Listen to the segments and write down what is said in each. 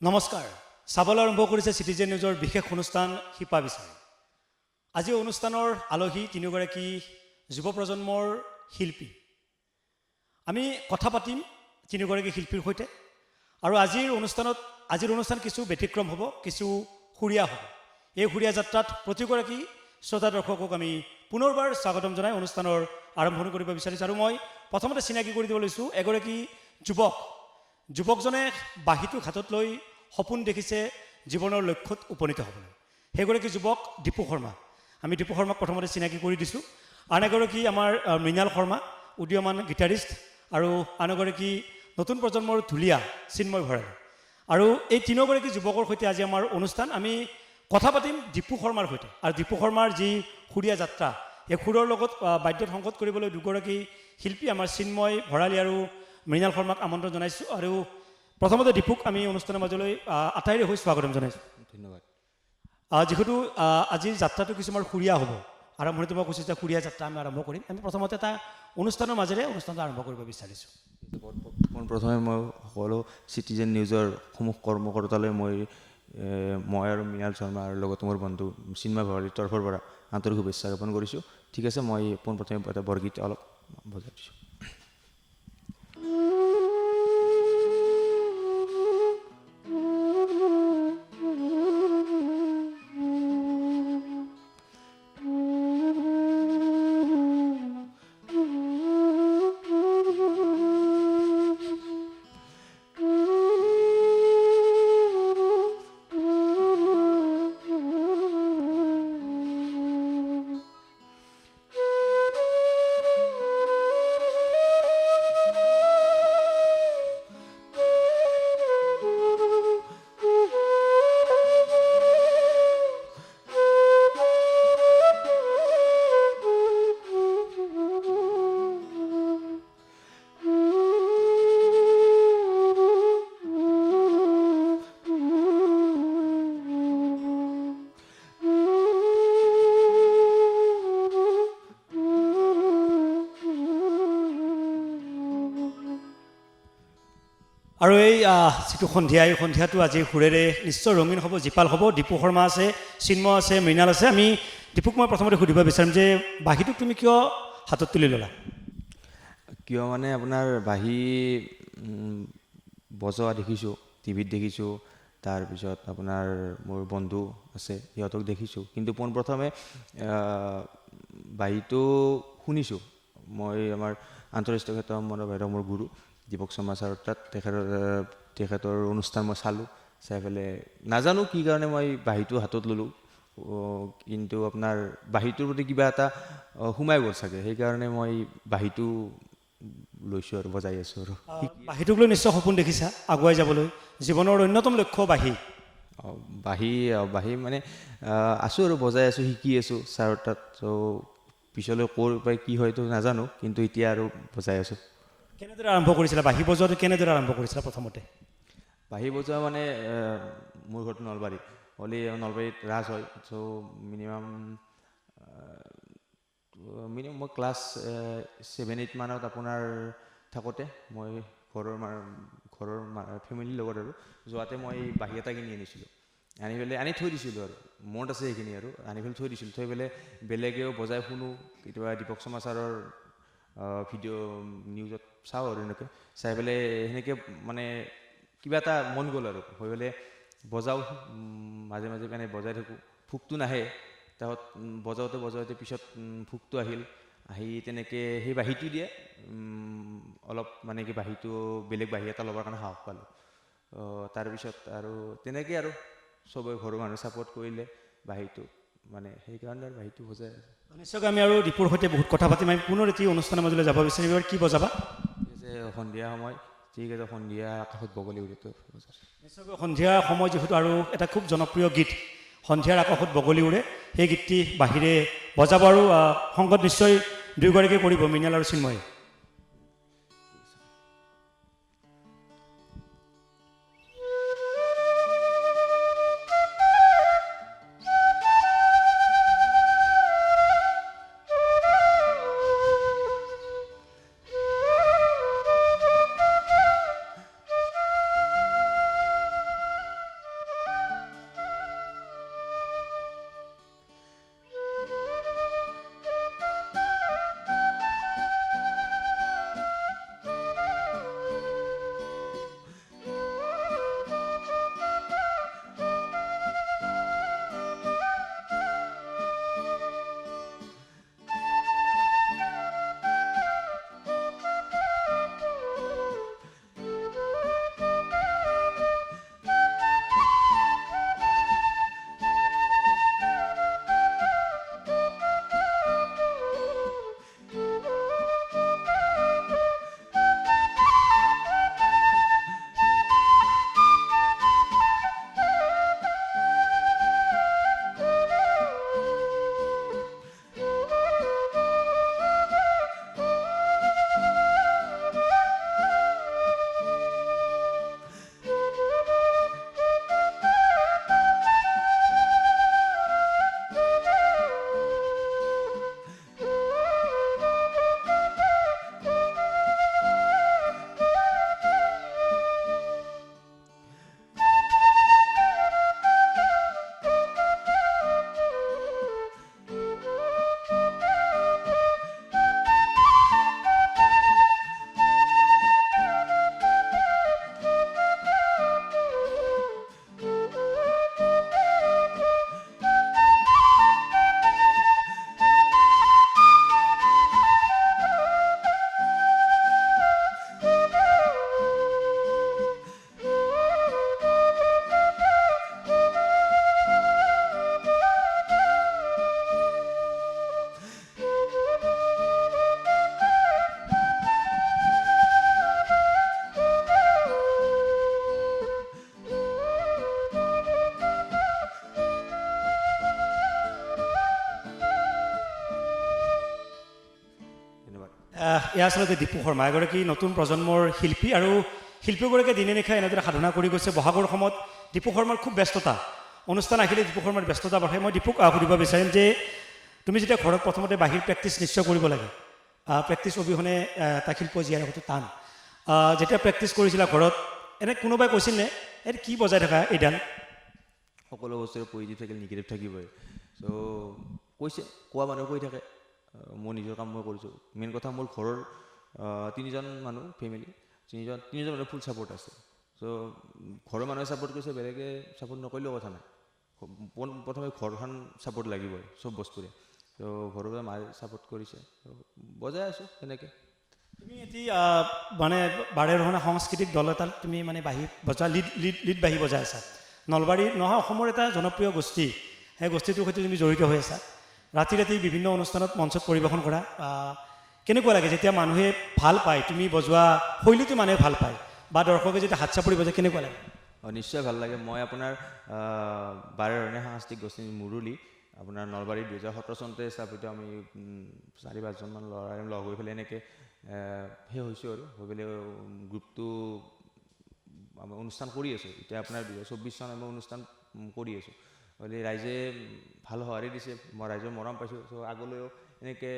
নমস্কাৰ চাবলৈ আৰম্ভ কৰিছে চিটিজেন নিউজৰ বিশেষ অনুষ্ঠান শিপা বিচাৰি আজি অনুষ্ঠানৰ আলহী তিনিগৰাকী যুৱ প্ৰজন্মৰ শিল্পী আমি কথা পাতিম তিনিগৰাকী শিল্পীৰ সৈতে আৰু আজিৰ অনুষ্ঠান কিছু ব্যতিক্ৰম হ'ব কিছু সুৰীয়া হ'ব এই সুৰীয়া যাত্ৰাত প্ৰতিগৰাকী শ্ৰোতা দৰ্শকক আমি পুনৰবাৰ স্বাগতম জনাই অনুষ্ঠানৰ আৰম্ভণি কৰিব বিচাৰিছোঁ আৰু মই প্ৰথমতে চিনাকি কৰি দিব লৈছোঁ এগৰাকী যুৱকজনে বাঁহীটোক হাতত লৈ সপোন দেখিছে জীৱনৰ লক্ষ্যত উপনীত হ'বলৈ সেইগৰাকী যুৱক দীপু শৰ্মা আমি দীপু শৰ্মাক প্ৰথমতে চিনাকি কৰি দিছোঁ আন এগৰাকী আমাৰ মৃণাল শৰ্মা উদীয়মান গীটাৰিষ্ট আৰু আন এগৰাকী নতুন প্ৰজন্মৰ ঢুলীয়া চিন্ময় ভৰালী আৰু এই তিনিগৰাকী যুৱকৰ সৈতে আজি আমাৰ অনুষ্ঠান আমি কথা পাতিম দীপু শৰ্মাৰ সৈতে আৰু দীপু শৰ্মাৰ যি সুৰীয়া যাত্ৰা এই সুৰৰ লগত বাদ্যত সংগত কৰিবলৈ দুগৰাকী শিল্পী আমাৰ চিন্ময় ভৰালী আৰু মৃণাল শৰ্মাক আমন্ত্ৰণ জনাইছোঁ আৰু প্ৰথমতে দীপুক আমি অনুষ্ঠানৰ মাজলৈ আটাইৰে হৈ স্বাগতম জনাইছোঁ ধন্যবাদ যিহেতু আজিৰ যাত্ৰাটো কিছুমান সুৰীয়া হ'ব আৰম্ভণিতে মই কৈছোঁ যে সুৰীয়া যাত্ৰা আমি আৰম্ভ কৰিম আমি প্ৰথমতে এটা অনুষ্ঠানৰ মাজেৰে অনুষ্ঠানটো আৰম্ভ কৰিব বিচাৰিছোঁ প্ৰথমে মই সকলো চিটিজেন নিউজৰ সমূহ কৰ্মকৰ্তালৈ মই আৰু মৃণাল শৰ্মা আৰু লগতে মোৰ বন্ধু চিন্ময় ভৰালীৰ তৰফৰ পৰা আন্তৰিক শুভেচ্ছা জ্ঞাপন কৰিছোঁ ঠিক আছে মই পোনপ্ৰথমে এটা বৰগীত অলপ বজাই দিছোঁ আৰু এই যিটো সন্ধিয়া এই সন্ধিয়াটো আজি সুৰেৰে নিশ্চয় ৰঙীন হ'ব জীপাল হ'ব দীপু শৰ্মা আছে চিন্ময় আছে মৃণাল আছে আমি দীপুক মই প্ৰথমতে সুধিব বিচাৰিম যে বাঁহীটোক তুমি কিয় হাতত তুলি ল'লা কিয় মানে আপোনাৰ বাঁহী বজোৱা দেখিছোঁ টিভিত দেখিছোঁ তাৰপিছত আপোনাৰ মোৰ বন্ধু আছে সিহঁতক দেখিছোঁ কিন্তু পোনপ্ৰথমে বাঁহীটো শুনিছোঁ মই আমাৰ আন্তঃৰাষ্ট্ৰীয় ক্ষেত্ৰত মোৰ গুৰু দীপক শৰ্মা ছাৰৰ তাত তেখেতৰ অনুষ্ঠান মই চালোঁ চাই পেলাই নাজানো কি কাৰণে মই বাঁহীটো হাতত ল'লোঁ কিন্তু আপোনাৰ বাঁহীটোৰ প্ৰতি কিবা এটা সোমাই গ'ল চাগে সেইকাৰণে মই বাঁহীটো লৈছোঁ আৰু বজাই আছোঁ আৰু বাঁহীটোক লৈ নিশ্চয় সপোন দেখিছা আগুৱাই যাবলৈ জীৱনৰ অন্যতম লক্ষ্য বাঁহী মানে আছোঁ আৰু বজাই আছোঁ শিকি আছোঁ ছাৰৰ তাত ত' পিছলৈ ক'ৰ পৰা কি হয়তো নাজানো কিন্তু এতিয়া আৰু বজাই আছোঁ কেনেদৰে আৰম্ভ কৰিছিলা বাঁহী বজোৱাটো কেনেদৰে আৰম্ভ কৰিছিলা প্ৰথমতে বাঁহী বজোৱা মানে মোৰ ঘৰটো নলবাৰীত নলবাৰীত ৰাজ হয় চ' মিনিমাম মই ক্লাছ 7-8 মানত আপোনাৰ থাকোঁতে মই ঘৰৰ ফেমিলিৰ লগত আৰু যোৱাতে মই বাঁহী এটা কিনি আনি থৈ দিছিলোঁ আৰু মনত আছে সেইখিনি আৰু আনি পেলাই থৈ দিছিলোঁ থৈ পেলাই বেলেগেও বজাই শুনো কেতিয়াবা দীপক শৰ্মা ছাৰৰ ভিডিঅ' নিউজত চাওঁ আৰু এনেকৈ চাই পেলাই সেনেকৈ মানে কিবা এটা মন গ'ল আৰু হৈ পেলাই বজাওঁ মাজে মাজে মানে বজাই থাকোঁ ভোকটো নাহে তাত বজাওঁতে পিছত ভোকটো আহি তেনেকৈ সেই বাঁহীটো দিয়ে অলপ মানে কি বাঁহীটো বেলেগ বাঁহী এটা ল'বৰ কাৰণে সাহস পালোঁ তাৰপিছত আৰু তেনেকৈ আৰু চবে ঘৰৰ মানুহে ছাপোৰ্ট কৰিলে বাঁহীটো মানে সেইকাৰণে আৰু বাঁহীটো বজাই নিশ্চয়কৈ আমি আৰু দীপুৰ সৈতে বহুত কথা পাতিম আমি পুনৰ এটি অনুষ্ঠানৰ মাজলৈ যাব বিচাৰিম এবাৰ কি বজাবা সন্ধিয়া সময় ঠিক আছে সন্ধিয়া আকাশত বগলী উৰে নিশ্চয়কৈ সন্ধিয়া সময় যিহেতু আৰু এটা খুব জনপ্ৰিয় গীত সন্ধিয়াৰ আকাশত বগলী উৰে সেই গীতটি বাহিৰে বজাব আৰু সংগত নিশ্চয় দুয়োগৰাকীয়ে কৰিব মৃণাল আৰু চিন্ময় এয়া আচলতে দীপু শৰ্মা এগৰাকী নতুন প্ৰজন্মৰ শিল্পী আৰু শিল্পীগৰাকীয়ে দিনে নিশাই এনেদৰে সাধনা কৰি গৈছে। বহাগৰ সময়ত দীপু শৰ্মাৰ খুব ব্যস্ততা, অনুষ্ঠান আহিলে দীপু শৰ্মাৰ ব্যস্ততা বাঢ়ে। মই দীপুক সুধিব বিচাৰিম যে তুমি যেতিয়া ঘৰত প্ৰথমতে বাহিৰ প্ৰেক্টিচ নিশ্চয় কৰিব লাগে, প্ৰেক্টিচ অবিহনে এটা শিল্প জীয়াই ৰখাটো টান। যেতিয়া প্ৰেক্টিচ কৰিছিলা ঘৰত এনে কোনোবাই কৈছিল নে এই কি বজাই থকা এইডাল? সকলো বস্তুৰে পজিটিভ থাকিলে নিগেটিভ থাকিবই। চ' কৈছে, কোৱা মানুহে কৈ থাকে, মোৰ নিজৰ কাম মই কৰিছোঁ। মেইন কথা মোৰ ঘৰৰ 3জন মানুহ ফেমিলি, তিনিজন মানুহ ফুল ছাপোৰ্ট আছে। চ' ঘৰৰ মানুহে ছাপোৰ্ট কৰিছে, বেলেগে ছাপোৰ্ট নকৰিলেও কথা নাই। প্ৰথমে ঘৰখন ছাপোৰ্ট লাগিবই চব বস্তুৰে। ত' ঘৰৰ পৰা মায়ে ছাপোৰ্ট কৰিছে, বজাই আছোঁ তেনেকৈ। তুমি এতিয়া মানে বাৰেৰহণা সাংস্কৃতিক দল এটাত তুমি মানে বাঁহী বজোৱা, লিড বাঁহী বজাই আছা। নলবাৰী নহয় অসমৰ এটা জনপ্ৰিয় গোষ্ঠী, সেই গোষ্ঠীটোৰ সৈতে তুমি জড়িত হৈ আছা। ৰাতি ৰাতি বিভিন্ন অনুষ্ঠানত মঞ্চত পৰিৱেশন কৰা। কেনেকুৱা লাগে যেতিয়া মানুহে ভাল পায়, তুমি বজোৱা শৈলীটো মানুহে ভাল পায় বা দৰ্শকে যেতিয়া হাত চাপৰি বজায়, কেনেকুৱা লাগে? নিশ্চয় ভাল লাগে। মই আপোনাৰ বাৰেৰহণীয়া সাংস্কৃতিক গোষ্ঠী মুৰুলী আপোনাৰ নলবাৰী 2017 চনতে স্থাপিত। আমি 4-5জনমান ল'ৰাই লগ হৈ পেলাই এনেকৈ সেই হৈছোঁ আৰু হৈ পেলাই গ্ৰুপটো আমি অনুষ্ঠান কৰি আছোঁ। এতিয়া আপোনাৰ 2024 চন আমি অনুষ্ঠান কৰি আছোঁ। গতিকে ৰাইজে ভাল সঁহাৰি দিছে, মই ৰাইজৰ মৰম পাইছোঁ। চ' আগলৈও এনেকৈ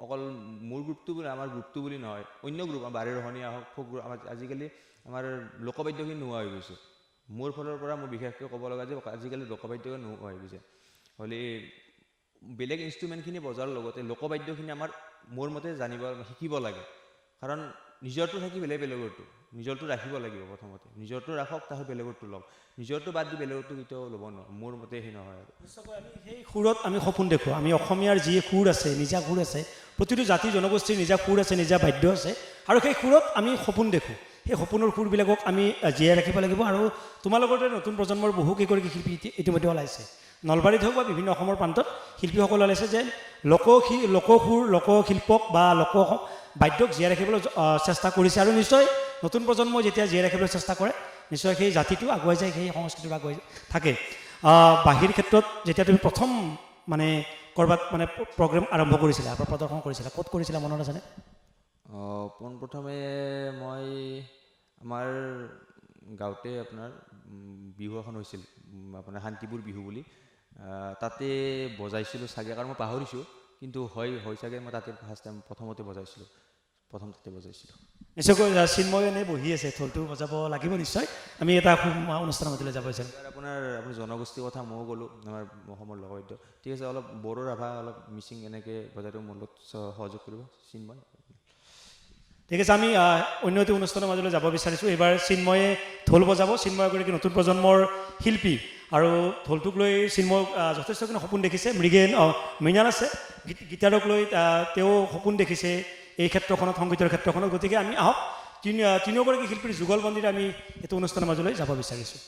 অকল মোৰ গ্ৰুপটো বুলি, আমাৰ গ্ৰুপটো বুলি নহয়, অন্য গ্ৰুপ বাৰেৰহণীয়া হওক, ফ'ক গ্ৰুপ, আজিকালি আমাৰ লোকবাদ্যখিনি নোহোৱা হৈ গৈছে। মোৰ ফালৰ পৰা মই বিশেষকৈ ক'ব লগা যে আজিকালি লোকবাদ্যখিনি নোহোৱা হৈ গৈছে। হ'লে বেলেগ ইনষ্ট্ৰুমেণ্টখিনি বজোৱাৰ লগতে লোকবাদ্যখিনি আমাৰ মোৰ মতে শিকিব লাগে। কাৰণ নিজৰটো থাকি বেলেগৰটো, নিজৰটো ৰাখিব লাগিব। প্ৰথমতে নিজৰটো ৰাখক, তাৰপিছত বেলেগৰটো লওক। নিজৰটো বাদ দি বেলেগৰটো কেতিয়াও ল'ব নোৱাৰোঁ, মোৰ মতে সেই নহয় আৰু। নিশ্চয়কৈ আমি সেই সুৰত আমি সপোন দেখোঁ। আমি অসমীয়াৰ যি সুৰ আছে, নিজা সুৰ আছে, প্ৰতিটো জাতি জনগোষ্ঠীৰ নিজা সুৰ আছে, নিজা বাদ্য আছে, আৰু সেই সুৰত আমি সপোন দেখোঁ। সেই সপোনৰ সুৰবিলাকক আমি জীয়াই ৰাখিব লাগিব। আৰু তোমালোকৰ দৰে নতুন প্ৰজন্মৰ বহু কেইগৰাকী শিল্পী ইতিমধ্যে ওলাইছে, নলবাৰীত হওক বা বিভিন্ন অসমৰ প্ৰান্তত শিল্পীসকল ওলাইছে যে লোকসুৰ, লোকশিল্পক বা লোক বাদ্যক জীয়াই ৰাখিবলৈ চেষ্টা কৰিছে। আৰু নিশ্চয় নতুন প্ৰজন্মই যেতিয়া জীয়াই ৰাখিবলৈ চেষ্টা কৰে, নিশ্চয় সেই জাতিটো আগুৱাই যায়, সেই সংস্কৃতিটো আগুৱাই থাকে। বাঁহীৰ ক্ষেত্ৰত যেতিয়া তুমি প্ৰথম মানে ক'ৰবাত মানে প্ৰগ্ৰেম আৰম্ভ কৰিছিলা বা প্ৰদৰ্শন কৰিছিলা, ক'ত কৰিছিলা মনত আছেনে? পোনপ্ৰথমে মই আমাৰ গাঁৱতে আপোনাৰ বিহু এখন হৈছিল, আপোনাৰ শান্তিপুৰ বিহু বুলি, তাতে বজাইছিলোঁ চাগে, কাৰণ মই পাহৰিছোঁ, কিন্তু হয় চাগে মই তাতে ফাৰ্ষ্ট টাইম প্ৰথমতে বজাইছিলোঁ, তাতে বজাইছিলোঁ। নিশ্চয়কৈ চিন্ময় এনেই বহি আছে, ঢোলটো বজাব লাগিব নিশ্চয়। আমি এটা অনুষ্ঠানৰ মাজলৈ যাব বিচাৰিম। আপুনি জনগোষ্ঠীৰ কথা ময়ো ক'লোঁ, আমাৰ অসমৰ লোকবাদ্য, ঠিক আছে। অলপ বড়ো, ৰাভা, অলপ মিচিং এনেকৈ বজাইটো মোৰ লগত সহযোগ কৰিব চিন্ময়। ঠিক আছে, আমি অন্য এটি অনুষ্ঠানৰ মাজলৈ যাব বিচাৰিছোঁ। এইবাৰ চিন্ময়ে ঢোল বজাব। চিন্ময় এগৰাকী নতুন প্ৰজন্মৰ শিল্পী, আৰু ঢোলটোক লৈ চিন্ময় যথেষ্টখিনি সপোন দেখিছে। মৃণাল আছে, গীটাৰক লৈ তেওঁ সপোন দেখিছে এই ক্ষেত্ৰখনত, সংগীতৰ ক্ষেত্ৰখনত। গতিকে আমি আহক তিনিওগৰাকী শিল্পীৰ যুগলবন্দীৰে আমি এইটো অনুষ্ঠানৰ মাজলৈ যাব বিচাৰিছোঁ।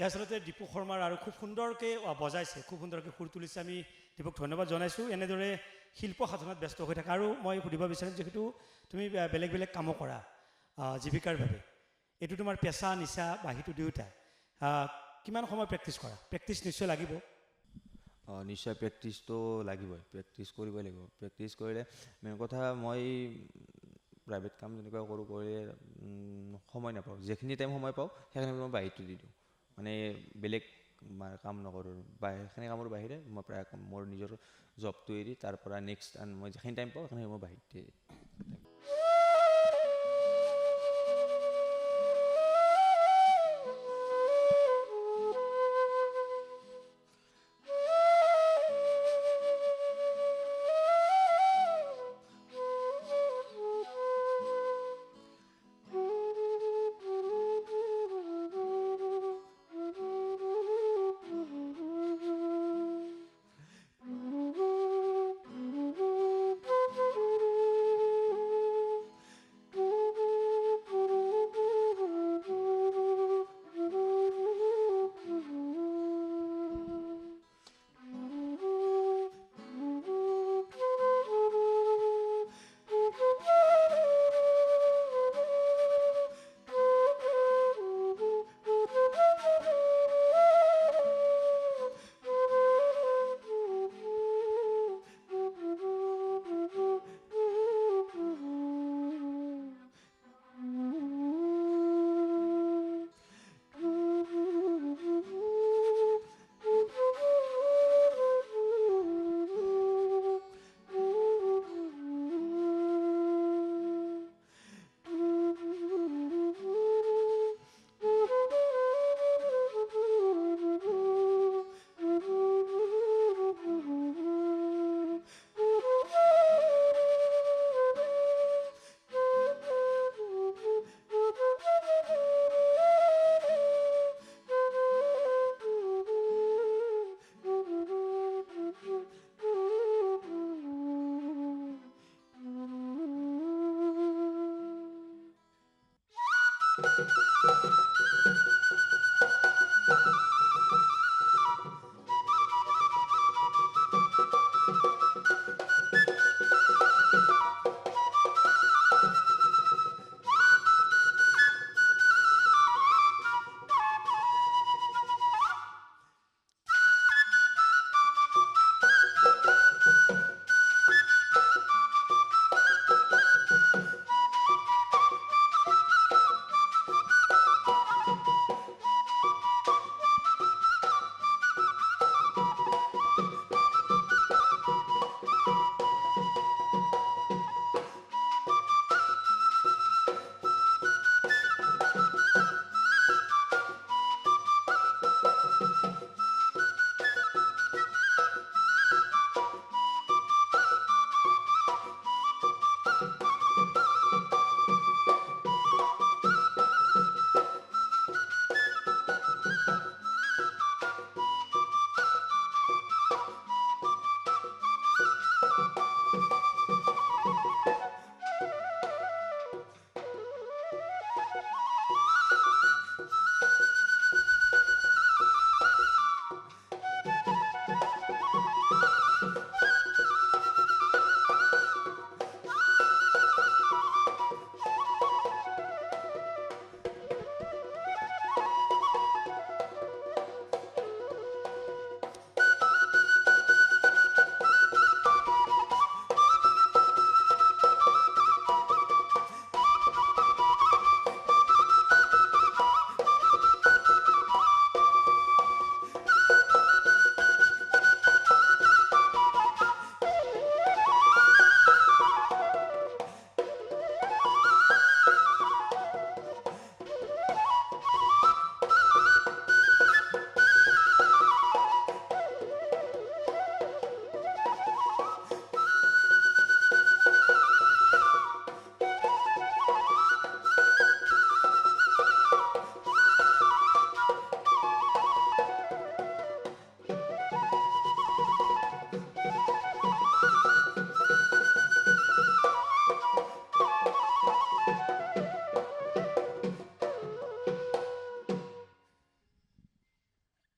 এই আচলতে দীপু শৰ্মাৰ আৰু খুব সুন্দৰকৈ বজাইছে, খুব সুন্দৰকৈ সুৰ তুলিছে। আমি দীপক ধন্যবাদ জনাইছোঁ। এনেদৰে শিল্প সাধনাত ব্যস্ত হৈ থাকে। আৰু মই সুধিব বিচাৰিম, যিহেতু তুমি বেলেগ বেলেগ কামো কৰা জীৱিকাৰ বাবে, এইটো তোমাৰ পেচা নিচা বা সেইটো দুয়োটা, কিমান সময় প্ৰেক্টিছ কৰা? প্ৰেক্টিছ নিশ্চয় লাগিব। নিশ্চয় প্ৰেক্টিছটো লাগিবই, প্ৰেক্টিছ কৰিবই লাগিব। প্ৰেক্টিছ কৰিলে মেইন কথা, মই প্ৰাইভেট কাম যেনেকুৱা কৰোঁ, কৰিলে সময় নাপাওঁ। যিখিনি টাইম সময় পাওঁ সেইখিনি মই বাহিৰটো দি দিওঁ, মানে বেলেগ কাম নকৰোঁ। সেইখিনি কামৰ বাহিৰে মই প্ৰায় মোৰ নিজৰ জবটো এৰি তাৰ পৰা নেক্সট মই যিখিনি টাইম পাওঁ সেইখিনি মই বাহিৰতে।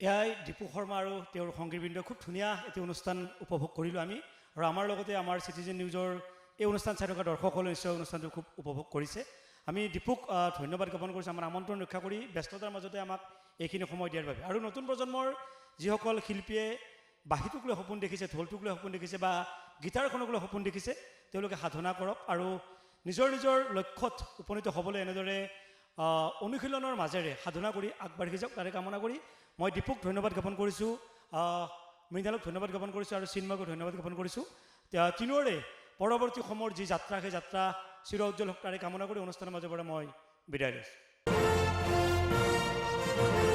এয়াই দীপু শৰ্মা আৰু তেওঁৰ সংগীতবৃন্দ খুব ধুনীয়া এটি অনুষ্ঠান উপভোগ কৰিলোঁ আমি আৰু আমাৰ লগতে আমাৰ চিটিজেন নিউজৰ এই অনুষ্ঠান চাই থকা দৰ্শকসকলে নিশ্চয় অনুষ্ঠানটো খুব উপভোগ কৰিছে আমি দীপুক ধন্যবাদ জ্ঞাপন কৰিছোঁ আমাৰ আমন্ত্ৰণ ৰক্ষা কৰি ব্যস্ততাৰ মাজতে আমাক এইখিনি সময় দিয়াৰ বাবে আৰু নতুন প্ৰজন্মৰ যিসকল শিল্পীয়ে বাঁহীটোক লৈ সপোন দেখিছে ঢোলটোক লৈ সপোন দেখিছে বা গীটাৰখনক লৈ সপোন দেখিছে তেওঁলোকে সাধনা কৰক আৰু নিজৰ নিজৰ লক্ষ্যত উপনীত হ'বলৈ এনেদৰে অনুশীলনৰ মাজেৰে সাধনা কৰি আগবাঢ়ি যাওক তাৰে কামনা কৰি মই দীপুক ধন্যবাদ জ্ঞাপন কৰিছোঁ মৃণালক ধন্যবাদ জ্ঞাপন কৰিছোঁ আৰু চিন্ময়কো ধন্যবাদ জ্ঞাপন কৰিছোঁ তিনিওৰে পৰৱৰ্তী সময়ৰ যি যাত্ৰা সেই যাত্ৰা চিৰ উজ্জ্বল হওক তাৰে কামনা কৰি অনুষ্ঠানৰ মাজৰ পৰা মই বিদায় লৈছোঁ